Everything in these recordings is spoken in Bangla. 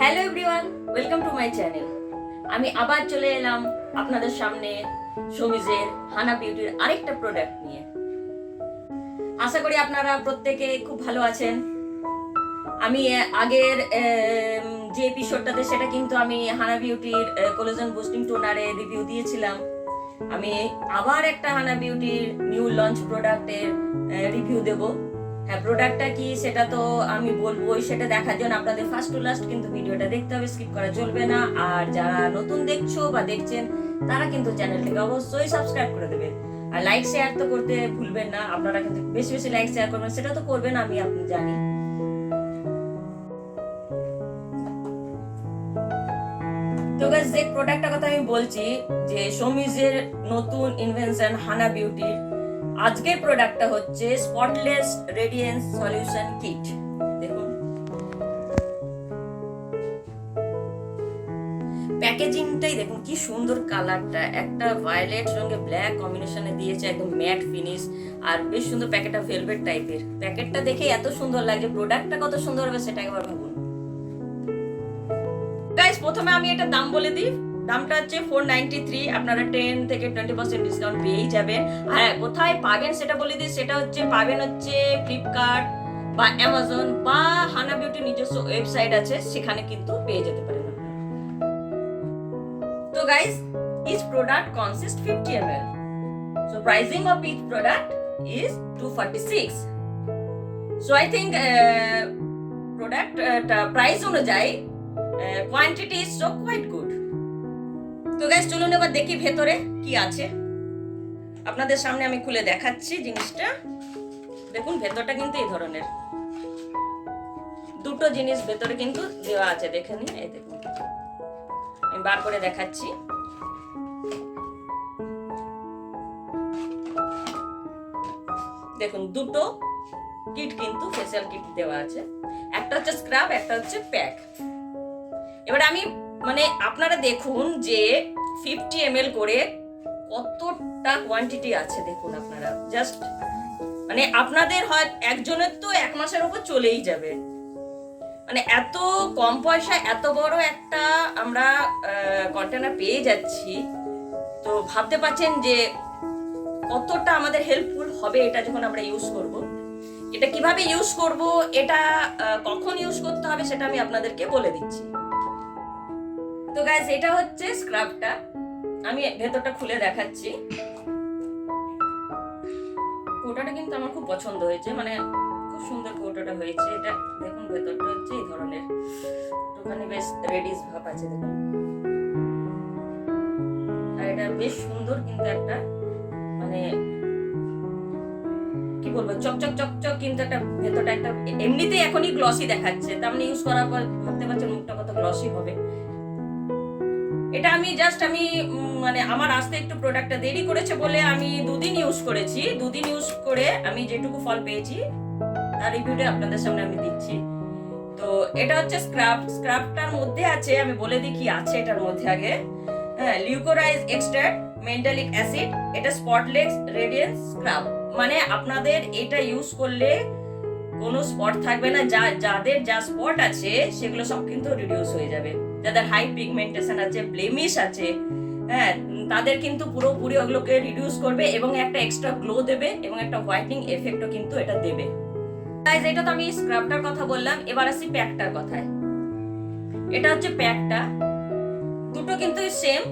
Hello everyone, welcome to my channel. আমি আবার চলে এলাম আপনাদের সামনে সমিজের হানা বিউটির আরেকটা প্রোডাক্ট নিয়ে। আশা করি আপনারা প্রত্যেকে খুব ভালো আছেন। আমি আগের যে এপিসোডটাতে সেটা কিন্তু আমি হানা বিউটির কোলাজেন বুস্টিং টোনারে রিভিউ দিয়েছিলাম। আমি আবার একটা হানা বিউটির নিউ লঞ্চ প্রোডাক্টের রিভিউ দেব। হ্যাঁ, প্রোডাক্টটা কি সেটা তো আমি বলবো, সেটা দেখার জন্য আপনাদের ফার্স্ট টু লাস্ট কিন্তু ভিডিওটা দেখতে হবে, স্কিপ করা চলবে না। আর যারা নতুন দেখছো বা দেখছেন তারা কিন্তু চ্যানেলটাকে অবশ্যই সাবস্ক্রাইব করে দেবেন। আর লাইক শেয়ার তো করতে ভুলবেন না। আপনারা কিন্তু বেশি বেশি লাইক শেয়ার করবেন, সেটা তো করবেন, আমি আপনি জানি। তো গাইস, যে প্রোডাক্টটার কথা আমি বলছি, যে সমিজের নতুন ইনভেনশন হানা বিউটির আজকের প্রোডাক্টটা হচ্ছে স্পটলেস রেডিয়েন্স সলিউশন কিট। দেখুন প্যাকেজিংটাই দেখুন কি সুন্দর, কালারটা একটা ভায়োলেট সঙ্গে ব্ল্যাক কম্বিনেশনে দিয়েছে, একদম ম্যাট ফিনিশ। আর বেশ সুন্দর প্যাকেটটা ভেলভেট টাইপের। প্যাকেটটা দেখে এত সুন্দর লাগে, প্রোডাক্টটা কত সুন্দর হবে সেটা একবার ভাবুন। গাইস, প্রথমে আমি এটা দাম বলে দিই। দামটা হচ্ছে 493। আপনারা 10 থেকে 20% ডিসকাউন্ট পেয়েই যাবেন। আর কোথায় পাবেন সেটা বলে দিই, সেটা হচ্ছে পাবেন হচ্ছে ফ্লিপকার্ট বা অ্যামাজন বা হানা বিউটির নিজস্ব ওয়েবসাইট আছে, সেখানে কিন্তু পেয়ে যেতে পারেন। তো guys, each product consists 50 ml. So pricing of each product is 246. So I think product price অনুযায়ী quantity is so quite good. তো গাইস, চলুন এবার দেখি ভেতরে কি আছে। আপনাদের সামনে আমি খুলে দেখাচ্ছি জিনিসটা। দেখুন ভেতরটা কিন্তু এই ধরনের, দুটো জিনিস ভেতরে কিন্তু দেওয়া আছে। দেখে নিন, এই দেখুন আমি বার করে দেখাচ্ছি। দেখুন দুটো কিট কিন্তু ফেসিয়াল কিট দেওয়া আছে, একটা হচ্ছে স্ক্রাব, একটা হচ্ছে প্যাক। এবার আমি আপনারা দেখুন যে 50 ml করে কতটা কোয়ান্টিটি আছে। দেখুন আপনারা জাস্ট আপনাদের হয় একজনের তো 1 মাসের উপর চলেই যাবে। এত কম পয়সা এত বড় একটা আমরা কন্টেনার পেয়ে যাচ্ছি। তো ভাবতে পারছেন যে কতটা আমাদের হেল্পফুল হবে এটা যখন আমরা ইউজ করব। এটা কিভাবে ইউজ করব, এটা কখন ইউজ করতে হবে সেটা আমি আপনাদেরকে বলে দিচ্ছি। তো গাইস, এটা হচ্ছে স্ক্রাবটা। আমি ভেতরটা খুলে দেখাচ্ছি। কৌটাটা কিন্তু আমার খুব পছন্দ হয়েছে, খুব সুন্দর কৌটাটা হয়েছে। এটা দেখুন ভেতরটা হচ্ছে এই ধরনের, একটুখানি বেশ রেডিস ভাব আছে দেখুন। আর এটা বেশ সুন্দর, কিন্তু একটা কি বলবো, চকচক চকচক, কিন্তু একটা ভেতরটা একটা এমনিতেই এখনই গ্লসি দেখাচ্ছে। তার ইউজ করার পর ভাবতে পারছেন মুখটা কত গ্লসি হবে। এটা আমি আমার আসতে একটু প্রোডাক্টটা দেরি করেছে বলে আমি 2 দিন ইউজ করেছি। 2 দিন ইউজ করে আমি যেটুকু ফল পেয়েছি তার রিভিউটা আপনাদের সামনে আমি দিচ্ছি। তো এটা হচ্ছে স্ক্রাবটার মধ্যে আছে, আমি বলে দিই কি আছে এটার মধ্যে আগে। হ্যাঁ, লিউকোরাইজ এক্সট্রাক্ট, মেন্টালিক অ্যাসিড, এটা স্পটলেস রেডিয়েন্স স্ক্রাব। আপনাদের এটা ইউজ করলে কোনো স্পট থাকবে না। যাদের যা স্পট আছে সেগুলো সব কিন্তু রিডিউস হয়ে যাবে। যাদের হাই পিগমেন্টেশন আছে, ব্লেমিশ আছে, হ্যাঁ, তাদের কিন্তু পুরোপুরি ওগুলোকে রিডিউস করবে এবং একটা এক্সট্রা গ্লো দেবে এবং একটা হোয়াইটনিং এফেক্টও কিন্তু এটা দেবে। গাইস, এটা তো আমি স্ক্রাবটার কথা বললাম, এবার আসি প্যাকটার কথায়। এটা হচ্ছে প্যাকটা, দুটো কিন্তু সেম।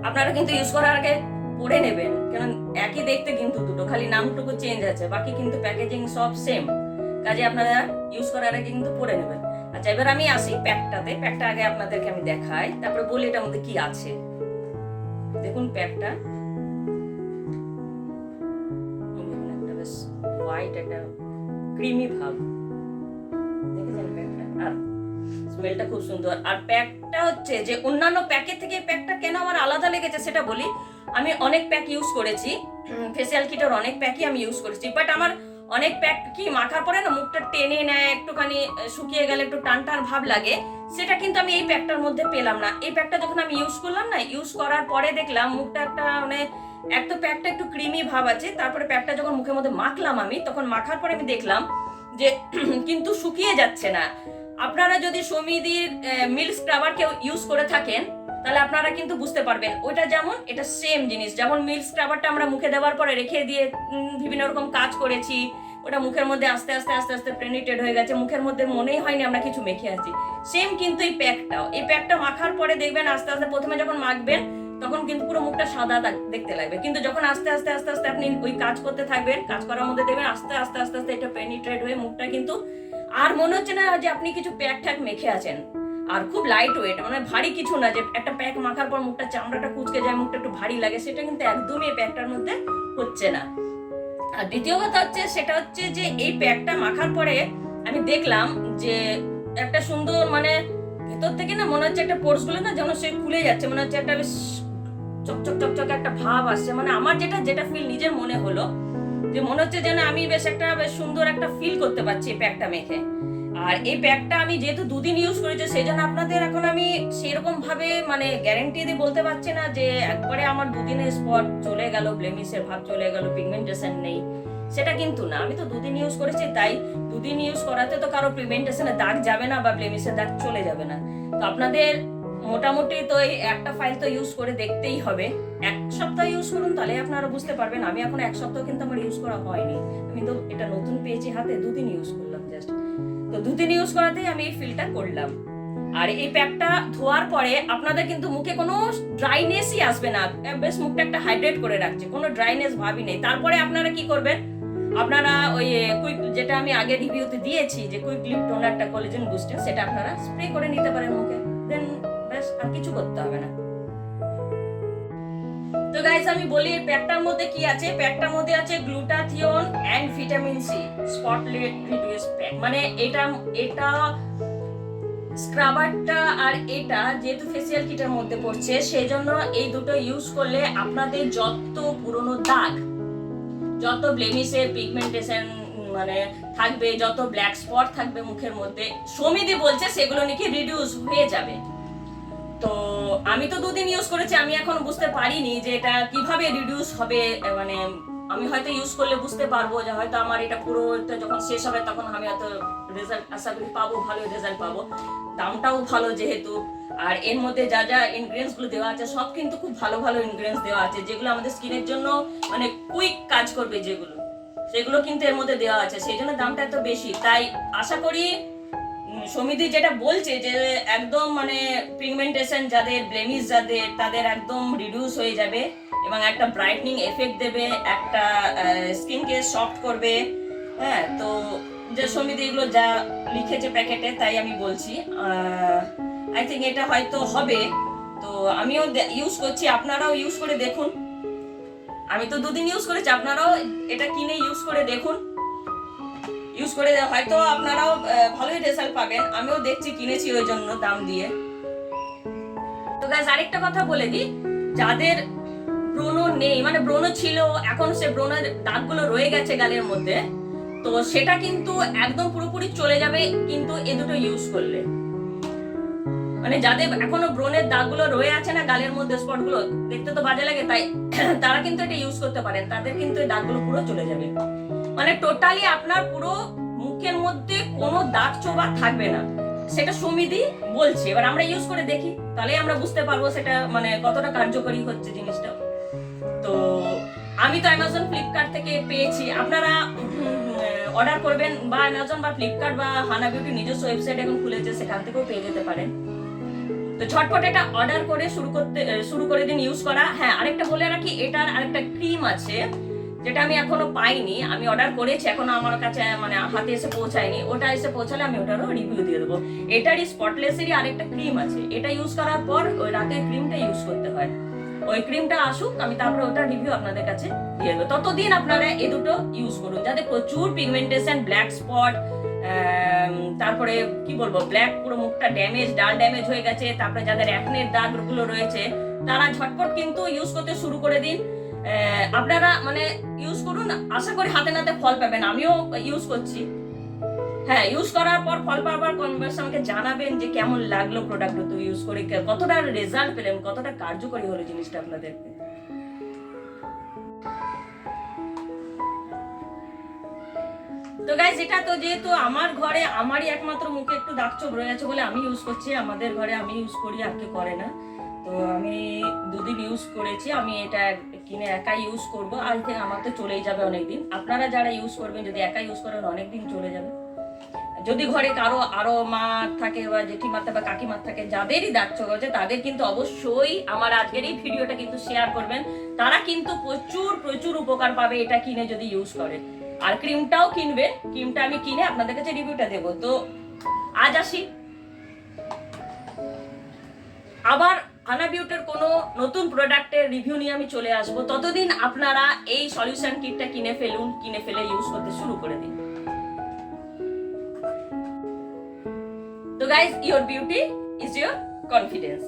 আপনারা কিন্তু ইউজ করার আগে পড়ে নেবেন, কারণ একই দেখতে কিন্তু দুটো, খালি নামটুকু চেঞ্জ আছে, বাকি কিন্তু প্যাকেজিং সব সেম। কাজে আপনারা ইউজ করার আগে কিন্তু পড়ে নেবেন। আচ্ছা, এবার আমি আসি প্যাকটাতে। প্যাকটা আগে আপনাদেরকে আমি দেখাই, তারপরে বলি এটার মধ্যে কি আছে। দেখুন প্যাকটা একটা বেশ হোয়াইট, একটা ক্রিমি ভাব, দেখেছেন প্যাকটা? আর স্মেলটা খুব সুন্দর। আর প্যাকটা হচ্ছে যে অন্যান্য প্যাকের থেকে প্যাকটা কেন আমার আলাদা লেগেছে সেটা বলি। আমি অনেক প্যাক ইউজ করেছি, ফেসিয়াল কিটের অনেক প্যাকই আমি ইউজ করেছি, বাট আমার অনেক প্যাক কি মাখার পরে না মুখটা টেনে নেয়, একটুখানি শুকিয়ে গেলে একটু টান টান ভাব লাগে। সেটা কিন্তু আমি এই প্যাকটার মধ্যে পেলাম না। এই প্যাকটা যখন আমি ইউজ করলাম না, ইউজ করার পরে দেখলাম মুখটা একটা এক তো প্যাকটা একটু ক্রিমি ভাব আছে, তারপরে প্যাকটা যখন মুখের মধ্যে মাখলাম আমি, তখন মাখার পরে আমি দেখলাম যে কিন্তু শুকিয়ে যাচ্ছে না। আপনারা যদি সমিদির মিল্ক স্ক্রাবার কেউ ইউজ করে থাকেন তাহলে আপনারা কিন্তু বুঝতে পারবেন ওইটা যেমন এটা সেম জিনিস। যেমন মিল্ক স্ক্রাবারটা আমরা মুখে দেওয়ার পরে রেখে দিয়ে বিভিন্ন রকম কাজ করেছি, ওটা মুখের মধ্যে আস্তে আস্তে আস্তে আস্তে পেনিট্রেট হয়ে গেছে, মুখের মধ্যে মনেই হয়নি আমরা কিছু মেখে আছি। সেম কিন্তু এই প্যাকটা মাখার পরে দেখবেন আস্তে আস্তে প্রথমে যখন মাখবেন তখন কিন্তু পুরো মুখটা সাদা দেখতে লাগবে, কিন্তু যখন আস্তে আস্তে আস্তে আস্তে আপনি ওই কাজ করতে থাকবেন, কাজ করার মধ্যে দেখবেন আস্তে আস্তে আস্তে আস্তে এটা পেনিট্রেট হয়ে মুখটা কিন্তু আর মনে হচ্ছে না যে আপনি কিছু প্যাক মেখে আছেন। আর খুব লাইট ওয়েট, মানে ভারী কিছু না যে একটা প্যাক মাখার পর মুখটা চামড়াটা কুচকে যায়, মুখটা একটু ভারী লাগে, সেটা কিন্তু একদমই এই প্যাকটার মধ্যে হচ্ছে না। আর দ্বিতীয় কথা হচ্ছে সেটা হচ্ছে যে এই প্যাকটা মাখার পরে আমি দেখলাম যে একটা সুন্দর মানে ভেতর থেকে না মনে হচ্ছে একটা পোর্স গুলো না যেন সে খুলে যাচ্ছে, মনে হচ্ছে একটা বেশ চকচক চকচক একটা ভাব আসছে। মানে আমার যেটা ফিল নিজের মনে হলো যে মনে হচ্ছে যেন আমি বেশ সুন্দর একটা ফিল করতে পারছি এই প্যাকটা মেখে। আর এই প্যাকটা আমি যেহেতু 2 দিন ইউজ করেছি সেই জন্য আপনাদের এখন আমি সেরকম ভাবে মানে গ্যারান্টি দিয়ে বলতে পারছি না যে একবারে আমার 2 দিনের স্পট চলে গেল, ব্লেমিশের ভাব চলে গেল, পিগমেন্টেশন নেই, সেটা কিন্তু না। আমি তো 2 দিন ইউজ করেছি, তাই 2 দিন ইউজ করাতে তো কারো পিগমেন্টেশনের দাগ যাবে না বা ব্লেমিশের দাগ চলে যাবে না। তো আপনাদের মোটামুটি তো এই একটা ফাইল তো ইউজ করে দেখতেই হবে। 1 সপ্তাহ ইউজ করুন তাহলে আপনারা বুঝতে পারবেন। আমি এখন 1 সপ্তাহ কিন্তু আমার ইউজ করা হয়নি, আমি তো এটা নতুন পেয়েছি হাতে, 2 দিন ইউজ করলাম জাস্ট। তো 2 দিন ইউজ করাতেই আমি এই ফিলটা করলাম। আর এই প্যাকটা ধোয়ার পরে আপনাদের কিন্তু মুখে কোনো ড্রাইনেসই আসবে না, বেশ মুখটা একটা হাইড্রেট করে রাখছে, কোনো ড্রাইনেস ভাবই নেই। তারপরে আপনারা কি করবেন, আপনারা ওই কুইক যেটা আমি আগে রিভিউতে দিয়েছি যে কুইক লিপ টোনারটা কোলাজেন বুস্টার, সেটা আপনারা স্প্রে করে নিতে পারেন মুখে, দেন ব্যাস আর কিছু করতে হবে না। তো গাইস আমি বলি এই প্যাকটার মধ্যে কি আছে। প্যাকটার মধ্যে আছে glutathione and vitamin C spotless reduce pack. মানে এটা স্ক্রাবারটা আর এটা যেহেতু ফেসিয়াল কিটের মধ্যে পড়ছে সেই জন্য এই দুটো ইউজ করলে আপনাদের যত পুরনো দাগ, যত ব্লেমিশের পিগমেন্টেশন মানে থাকবে, যত ব্ল্যাক স্পট থাকবে মুখের মধ্যে, সমিতি বলছে সেগুলো নাকি রিডিউস হয়ে যাবে। তো আমি তো 2 দিন ইউজ করেছি, আমি এখন বুঝতে পারিনি যে এটা কিভাবে রিডিউস হবে। মানে আমি হয়তো ইউজ করলে বুঝতে পারবো যে হয়তো আমার এটা পুরো যখন শেষ হবে তখন আমি হয়তো রেজাল্ট আশা করি পাবো, ভালো রেজাল্ট পাবো। দামটাও ভালো যেহেতু, আর এর মধ্যে যা যা ইনগ্রেডিয়েন্টস গুলো দেওয়া আছে সব কিন্তু খুব ভালো ভালো ইনগ্রেডিয়েন্টস দেওয়া আছে, যেগুলো আমাদের স্কিনের জন্য মানে কুইক কাজ করবে, যেগুলো সেগুলো কিন্তু এর মধ্যে দেওয়া আছে, সেই জন্য দামটা এত বেশি। তাই আশা করি সমিতি যেটা বলছে যে একদম মানে পিগমেন্টেশন যাদের, ব্লেমিশ যাদের, তাদের একদম রিডিউস হয়ে যাবে এবং একটা ব্রাইটনিং এফেক্ট দেবে, একটা স্কিনকে সফট করবে। হ্যাঁ, তো যে সমিতি এগুলো যা লিখেছে প্যাকেটে তাই আমি বলছি, আই থিঙ্ক এটা হয়তো হবে। তো আমিও ইউজ করছি, আপনারাও ইউজ করে দেখুন। আমি তো 2 দিন ইউজ করেছি, আপনারাও এটা কিনে ইউজ করে দেখুন, ইউজ করে হয়তো আপনারাও ভালোই রেজাল্ট পাবেন। আমিও দেখছি, কিনেছি ওই জন্য দাম দিয়ে। তো গাইস আরেকটা কথা বলে দিই, যাদের ব্রণ নেই, মানে ব্রণ ছিল এখন সে ব্রণের দাগগুলো রয়ে গেছে গালের মধ্যে, তো সেটা কিন্তু একদম পুরোপুরি চলে যাবে কিন্তু এই দুটো ইউজ করলে। মানে যাদের এখনো ব্রণের দাগগুলো রয়ে আছে না গালের মধ্যে, স্পটগুলো দেখতে তো বাজে লাগে, তাই তারা কিন্তু এটা ইউজ করতে পারেন, তাদের কিন্তু এই দাগগুলো পুরো চলে যাবে। মানে টোটালি আপনার পুরো মুখের মধ্যে কোনো দাগ ছোবা থাকবে না, সেটা সমিতি বলছে। এবার আমরা ইউজ করে দেখি, তাহলে আমরা বুঝতে পারবো সেটা মানে কতটা কার্যকরী হচ্ছে জিনিসটা। তো আমি তো অ্যামাজন ফ্লিপকার্ট থেকে পেয়েছি, আপনারা অর্ডার করবেন বা অ্যামাজন বা ফ্লিপকার্ট বা হানা বিউটি নিজস্ব ওয়েবসাইট এখন খুলেছে, সেখান থেকেও পেয়ে যেতে পারেন। তো ঝটপট এটা অর্ডার করে শুরু করে দিন ইউজ করা। হ্যাঁ, আরেকটা বলে রাখি, এটার আরেকটা ক্রিম আছে যেটা আমি এখনো পাইনি, আমি অর্ডার করেছি, এখনো আমার কাছে মানে হাতে এসে পৌঁছায়নি। ওটা এসে পৌঁছালে আমি ওটারও রিভিউ দিয়ে দেবো। এটারই স্পটলেসেরই আরেকটা ক্রিম আছে, এটা ইউজ করার পর ওই রাতের ক্রিমটা ইউজ করতে হয়। ওই ক্রিমটা আসুক, আমি তারপরে ওটার রিভিউ আপনাদের কাছে দিয়ে দেবো। ততদিন আপনারা এই দুটো ইউজ করুন, যাদের প্রচুর পিগমেন্টেশন, ব্ল্যাক স্পট, তারপরে কি বলবো ব্ল্যাক পুরো মুখটা ড্যামেজ, ডাল ড্যামেজ হয়ে গেছে, তারপরে যাদের অ্যাকনের দাগগুলো রয়েছে, তারা ঝটপট কিন্তু ইউজ করতে শুরু করে দিন। আপনারা মানে ইউজ করুন, আশা করি হাতে নাতে ফল পাবেন। আমিও ইউজ করছি, হ্যাঁ, ইউজ করার পর ফল পাওয়ার কনভার্স আমাকে জানাবেন যে কেমন লাগলো প্রোডাক্টটা ইউজ করে, কতটা রেজাল্ট পেলেন, কতটা কার্যকরী হলো জিনিসটা আপনাদেরকে। তো গাইস এটা তো যেহেতু আমার ঘরে আমারই একমাত্র মুখে একটু দাগ ছোপ রয়ে আছে বলে আমি ইউজ করছি, আমাদের ঘরে আমি ইউজ করি, আর কেউ করে না। তো আমি 2 দিন ইউজ করেছি, আমি এটা কিনে একাই ইউজ করবো। আজ থেকে আমার তো চলেই যাবে অনেকদিন। আপনারা যারা ইউজ করবেন যদি একা ইউজ করেন অনেকদিন চলে যাবে। যদি ঘরে কারো আরো মা থাকে বা জেঠিমা বা কাকিমা থাকে যাদেরই দাগ ছোপ আছে তাদের কিন্তু অবশ্যই আমার আজকের এই ভিডিওটা কিন্তু শেয়ার করবেন। তারা কিন্তু প্রচুর প্রচুর উপকার পাবে এটা কিনে যদি ইউজ করে। আর ক্রিমটাও কিনবে, ক্রিমটা আমি কিনে আপনাদের কাছে রিভিউটা দেবো। তো আজ আসি, আবার হানা বিউটির কোনো নতুন প্রোডাক্টের রিভিউ নিয়ে আমি চলে আসবো। ততদিন আপনারা এই সলিউশন কিটটা কিনে ফেলুন, কিনে ফেলে ইউজ করতে শুরু করে দিন। তো guys, your beauty is your confidence.